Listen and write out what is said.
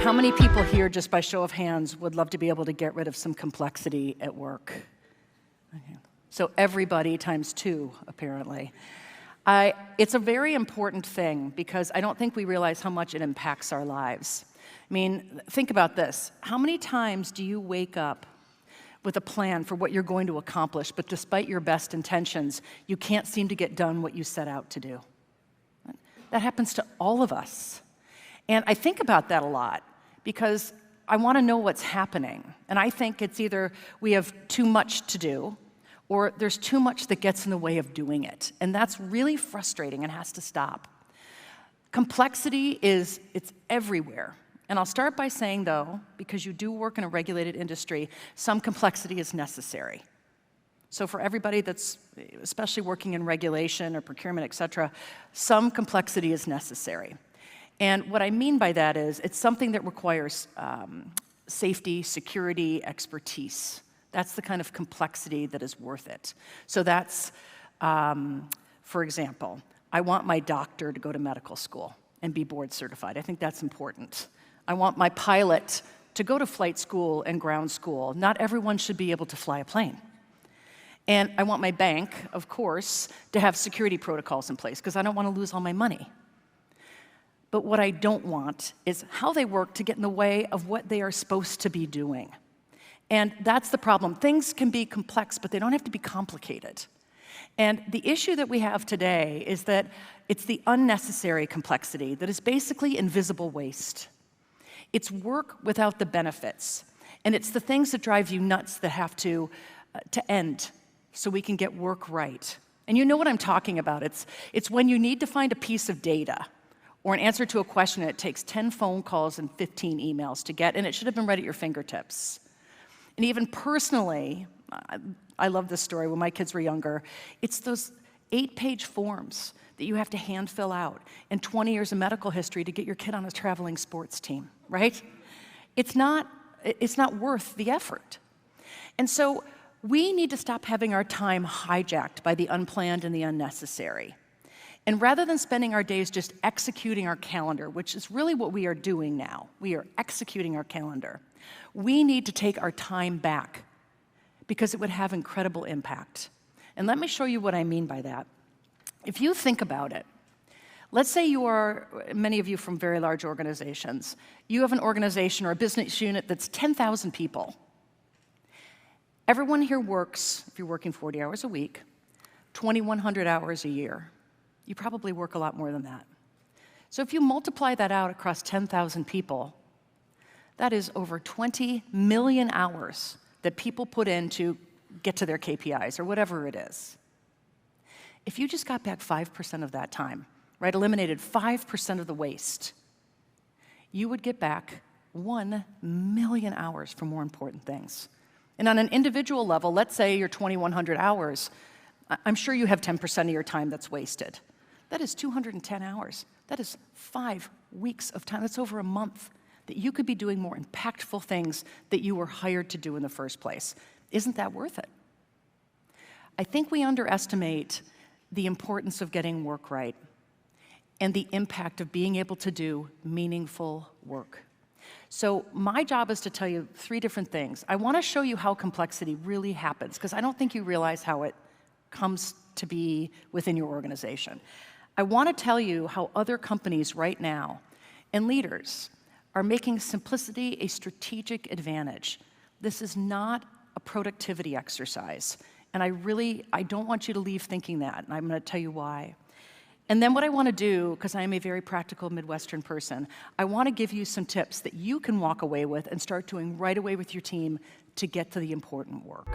How many people here, just by show of hands, would love to be able to get rid of some complexity at work? Okay. So everybody times 2, apparently. It's a very important thing because I don't think we realize how much it impacts our lives. I mean, think about this. How many times do you wake up with a plan for what you're going to accomplish, but despite your best intentions, you can't seem to get done what you set out to do? That happens to all of us. And I think about that a lot because I want to know what's happening. And I think it's either we have too much to do or there's too much that gets in the way of doing it. And that's really frustrating and has to stop. Complexity it's everywhere. And I'll start by saying, though, because you do work in a regulated industry, some complexity is necessary. So for everybody that's especially working in regulation or procurement, et cetera, some complexity is necessary. And what I mean by that is it's something that requires safety, security, expertise. That's the kind of complexity that is worth it. So that's, for example, I want my doctor to go to medical school and be board certified. I think that's important. I want my pilot to go to flight school and ground school. Not everyone should be able to fly a plane. And I want my bank, of course, to have security protocols in place because I don't want to lose all my money. But what I don't want is how they work to get in the way of what they are supposed to be doing. And that's the problem. Things can be complex, but they don't have to be complicated. And the issue that we have today is that it's the unnecessary complexity that is basically invisible waste. It's work without the benefits. And it's the things that drive you nuts that have to end so we can get work right. And you know what I'm talking about. It's when you need to find a piece of data or an answer to a question, and it takes 10 phone calls and 15 emails to get, and it should have been right at your fingertips. And even personally, I love this story. When my kids were younger, it's those 8-page forms that you have to hand fill out and 20 years of medical history to get your kid on a traveling sports team, right? It's not worth the effort. And so we need to stop having our time hijacked by the unplanned and the unnecessary. And rather than spending our days just executing our calendar, which is really what we are doing now, we are executing our calendar, we need to take our time back because it would have incredible impact. And let me show you what I mean by that. If you think about it, let's say you are, many of you from very large organizations, you have an organization or a business unit that's 10,000 people. Everyone here works, if you're working 40 hours a week, 2,100 hours a year. You probably work a lot more than that. So if you multiply that out across 10,000 people, that is over 20 million hours that people put in to get to their KPIs or whatever it is. If you just got back 5% of that time, right, eliminated 5% of the waste, you would get back 1 million hours for more important things. And on an individual level, let's say you're 2,100 hours, I'm sure you have 10% of your time that's wasted. That is 210 hours. That is 5 weeks of time. That's over a month that you could be doing more impactful things that you were hired to do in the first place. Isn't that worth it? I think we underestimate the importance of getting work right and the impact of being able to do meaningful work. So my job is to tell you 3 different things. I want to show you how complexity really happens, because I don't think you realize how it comes to be within your organization. I want to tell you how other companies right now and leaders are making simplicity a strategic advantage. This is not a productivity exercise. And I don't want you to leave thinking that, and I'm going to tell you why. And then what I want to do, because I am a very practical Midwestern person, I want to give you some tips that you can walk away with and start doing right away with your team to get to the important work.